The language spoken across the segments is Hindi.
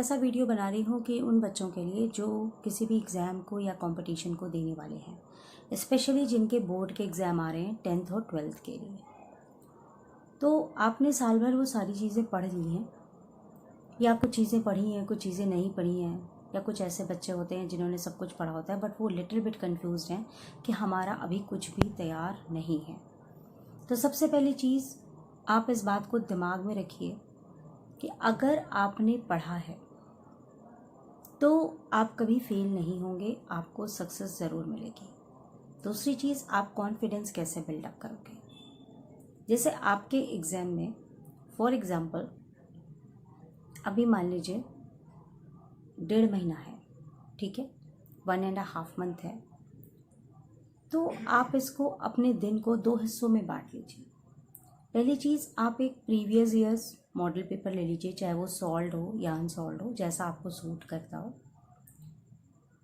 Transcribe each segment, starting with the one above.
ऐसा वीडियो बना रही हूँ कि उन बच्चों के लिए जो किसी भी एग्ज़ाम को या कंपटीशन को देने वाले हैं, स्पेशली जिनके बोर्ड के एग्ज़ाम आ रहे हैं 10th और 12th के लिए। तो आपने साल भर वो सारी चीज़ें पढ़ ली हैं या कुछ चीज़ें पढ़ी हैं, कुछ चीज़ें नहीं पढ़ी हैं, या कुछ ऐसे बच्चे होते हैं जिन्होंने सब कुछ पढ़ा होता है बट वो लिटिल बिट कन्फ्यूज्ड हैं कि हमारा अभी कुछ भी तैयार नहीं है। तो सबसे पहली चीज़ आप इस बात को दिमाग में रखिए कि अगर आपने पढ़ा है तो आप कभी फेल नहीं होंगे, आपको सक्सेस ज़रूर मिलेगी। दूसरी चीज़, आप कॉन्फिडेंस कैसे बिल्डअप करोगे। जैसे आपके एग्ज़ाम में फॉर एग्ज़ाम्पल अभी मान लीजिए 1.5 महीना है, ठीक है, 1.5 मंथ है, तो आप इसको अपने दिन को 2 हिस्सों में बांट लीजिए। पहली चीज़, आप एक प्रीवियस ईयर्स मॉडल पेपर ले लीजिए, चाहे वो सॉल्व्ड हो या अनसॉल्व्ड हो, जैसा आपको सूट करता हो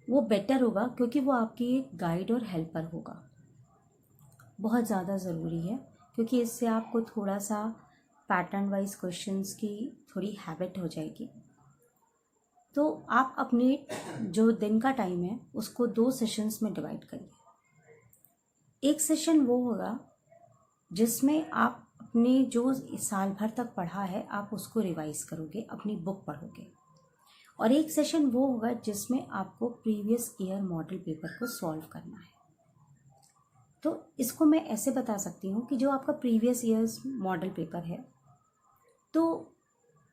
वो बेटर होगा, क्योंकि वो आपकी एक गाइड और हेल्पर होगा। बहुत ज़्यादा ज़रूरी है, क्योंकि इससे आपको थोड़ा सा पैटर्न वाइज क्वेश्चंस की थोड़ी हैबिट हो जाएगी। तो आप अपने जो दिन का टाइम है उसको 2 सेशंस में डिवाइड करिए। एक सेशन वो होगा जिसमें आप अपने जो साल भर तक पढ़ा है आप उसको रिवाइज करोगे, अपनी बुक पढ़ोगे, और एक सेशन वो होगा जिसमें आपको प्रीवियस ईयर मॉडल पेपर को सॉल्व करना है। तो इसको मैं ऐसे बता सकती हूँ कि जो आपका प्रीवियस ईयर्स मॉडल पेपर है, तो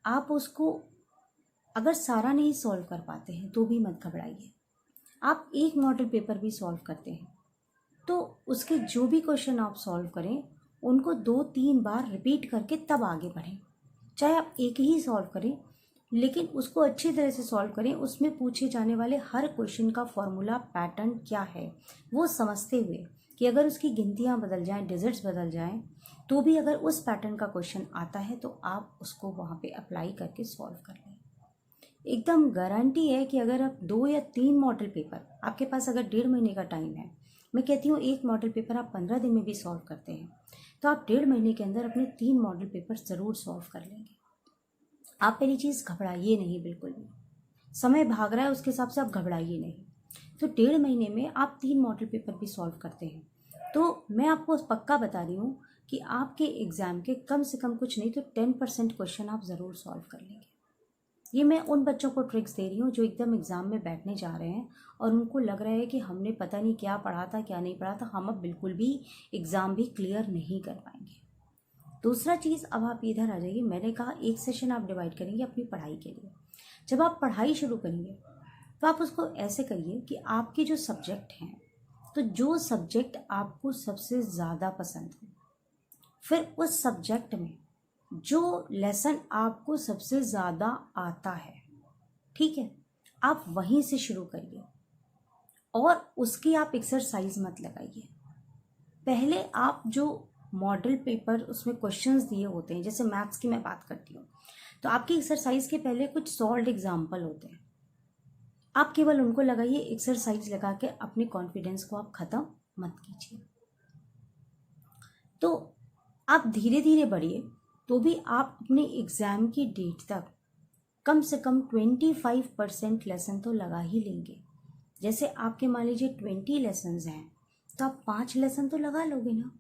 आप उसको अगर सारा नहीं सॉल्व कर पाते हैं तो भी मत घबराइए। आप एक मॉडल पेपर भी सॉल्व करते हैं तो उसके जो भी क्वेश्चन आप सॉल्व करें उनको 2-3 बार रिपीट करके तब आगे बढ़ें। चाहे आप एक ही सॉल्व करें, लेकिन उसको अच्छी तरह से सॉल्व करें। उसमें पूछे जाने वाले हर क्वेश्चन का फॉर्मूला, पैटर्न क्या है वो समझते हुए कि अगर उसकी गिनतियाँ बदल जाएं, डिजिट्स बदल जाएं, तो भी अगर उस पैटर्न का क्वेश्चन आता है तो आप उसको वहाँ पे अप्लाई करके सॉल्व कर लें। एकदम गारंटी है कि अगर आप 2 या 3 मॉडल पेपर, आपके पास अगर 1.5 महीने का टाइम है, मैं कहती हूँ एक मॉडल पेपर आप 15 दिन में भी सॉल्व करते हैं, तो आप 1.5 महीने के अंदर अपने 3 मॉडल पेपर ज़रूर सॉल्व कर लेंगे। आप पहली चीज़ घबराइए नहीं, बिल्कुल भी। समय भाग रहा है उसके हिसाब से आप घबराइए नहीं। तो 1.5 महीने में आप 3 मॉडल पेपर भी सॉल्व करते हैं, तो मैं आपको पक्का बता रही हूँ कि आपके एग्ज़ाम के कम से कम कुछ नहीं तो 10% क्वेश्चन आप ज़रूर सॉल्व कर लेंगे। ये मैं उन बच्चों को ट्रिक्स दे रही हूँ जो एकदम एग्ज़ाम में बैठने जा रहे हैं और उनको लग रहा है कि हमने पता नहीं क्या पढ़ा था क्या नहीं पढ़ा था, हम अब बिल्कुल भी एग्ज़ाम भी क्लियर नहीं कर पाएंगे। दूसरा चीज़, अब आप इधर आ जाइए। मैंने कहा एक सेशन आप डिवाइड करेंगे अपनी पढ़ाई के लिए। जब आप पढ़ाई शुरू करेंगे तो आप उसको ऐसे करिए कि आपके जो सब्जेक्ट हैं, तो जो सब्जेक्ट आपको सबसे ज़्यादा पसंद हो, फिर उस सब्जेक्ट में जो लेसन आपको सबसे ज़्यादा आता है, ठीक है, आप वहीं से शुरू करिए और उसकी आप एक्सरसाइज मत लगाइए। पहले आप जो मॉडल पेपर उसमें क्वेश्चंस दिए होते हैं, जैसे मैथ्स की मैं बात करती हूँ, तो आपकी एक्सरसाइज के पहले कुछ सॉल्व्ड एग्जाम्पल होते हैं, आप केवल उनको लगाइए। एक्सरसाइज लगा के अपने कॉन्फिडेंस को आप ख़त्म मत कीजिए। तो आप धीरे धीरे बढ़िए, तो भी आप अपने एग्ज़ाम की डेट तक कम से कम 25% लेसन तो लगा ही लेंगे। जैसे आपके मान लीजिए 20 लेसन्स हैं, तो आप 5 लेसन तो लगा लोगे ना।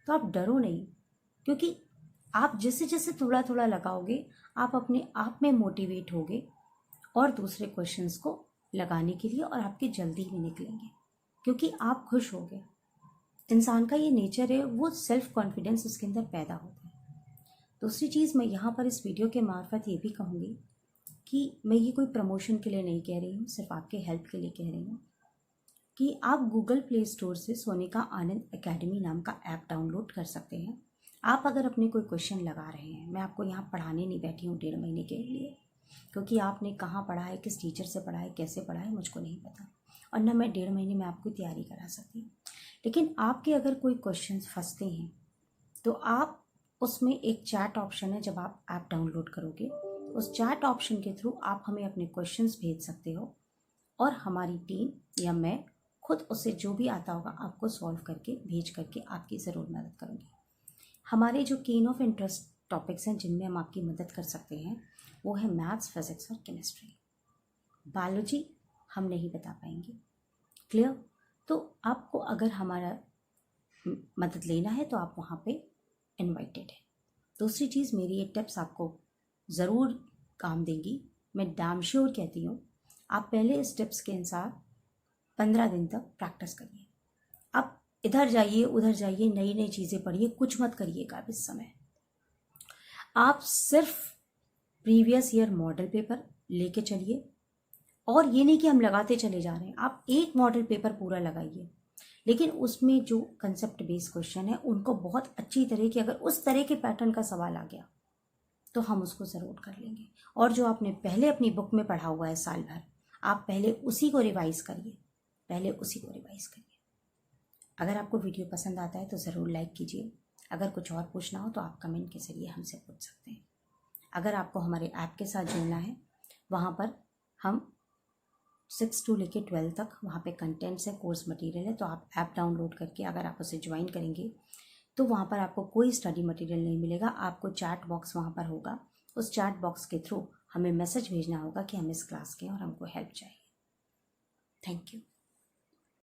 तो आप डरो नहीं, क्योंकि आप जैसे जैसे थोड़ा थोड़ा लगाओगे आप अपने आप में मोटिवेट होगे और दूसरे क्वेश्चंस को लगाने के लिए, और आपके जल्दी भी निकलेंगे क्योंकि आप खुश होगे। इंसान का ये नेचर है, वो सेल्फ कॉन्फिडेंस उसके अंदर पैदा होता है। दूसरी चीज़, मैं यहाँ पर इस वीडियो के मार्फत ये भी कहूँगी कि मैं ये कोई प्रमोशन के लिए नहीं कह रही हूँ, सिर्फ आपके हेल्प के लिए कह रही हूँ कि आप गूगल प्ले स्टोर से सोनिका आनंद एकेडमी नाम का ऐप डाउनलोड कर सकते हैं। आप अगर अपने कोई क्वेश्चन लगा रहे हैं, मैं आपको यहाँ पढ़ाने नहीं बैठी हूँ 1.5 महीने के लिए, क्योंकि आपने कहाँ पढ़ा है, किस टीचर से पढ़ा है, कैसे पढ़ा है, मुझको नहीं पता, और न मैं 1.5 महीने में आपको तैयारी करा सकती हूँ। लेकिन आपके अगर कोई क्वेश्चन फंसते हैं तो आप उसमें एक चैट ऑप्शन है, जब आप ऐप डाउनलोड करोगे उस चैट ऑप्शन के थ्रू आप हमें अपने क्वेश्चंस भेज सकते हो, और हमारी टीम या मैं खुद उसे जो भी आता होगा आपको सॉल्व करके भेज करके आपकी ज़रूर मदद करूँगी। हमारे जो कीन ऑफ इंटरेस्ट टॉपिक्स हैं जिनमें हम आपकी मदद कर सकते हैं, वो है मैथ्स, फिजिक्स और केमिस्ट्री। बायोलॉजी हम नहीं बता पाएंगे। क्लियर? तो आपको अगर हमारा मदद लेना है तो आप वहाँ पे इनवाइटेड है। दूसरी चीज़, मेरी ये टिप्स आपको ज़रूर काम देंगी, मैं डैम श्योर कहती हूँ। आप पहले इस टिप्स के अनुसार 15 दिन तक प्रैक्टिस करिए। आप इधर जाइए उधर जाइए, नई नई चीज़ें पढ़िए, कुछ मत करिएगा इस समय। आप सिर्फ प्रीवियस ईयर मॉडल पेपर लेके चलिए, और ये नहीं कि हम लगाते चले जा रहे हैं, आप एक मॉडल पेपर पूरा लगाइए, लेकिन उसमें जो कंसेप्ट बेस्ड क्वेश्चन है उनको बहुत अच्छी तरह की, अगर उस तरह के पैटर्न का सवाल आ गया तो हम उसको ज़रूर कर लेंगे। और जो आपने पहले अपनी बुक में पढ़ा हुआ है साल भर, आप पहले उसी को रिवाइज़ करिए, पहले उसी को रिवाइज़ करिए। अगर आपको वीडियो पसंद आता है तो ज़रूर लाइक कीजिए। अगर कुछ और पूछना हो तो आप कमेंट के ज़रिए हमसे पूछ सकते हैं। अगर आपको हमारे ऐप के साथ जुड़ना है, वहाँ पर हम 6 to लेके 12 तक वहाँ पे कंटेंट्स है, कोर्स मटेरियल है, तो आप ऐप डाउनलोड करके अगर आप उसे ज्वाइन करेंगे तो वहाँ पर आपको कोई स्टडी मटेरियल नहीं मिलेगा। आपको चैट बॉक्स वहाँ पर होगा, उस चैट बॉक्स के थ्रू हमें मैसेज भेजना होगा कि हम इस क्लास के और हमको हेल्प चाहिए। Thank you.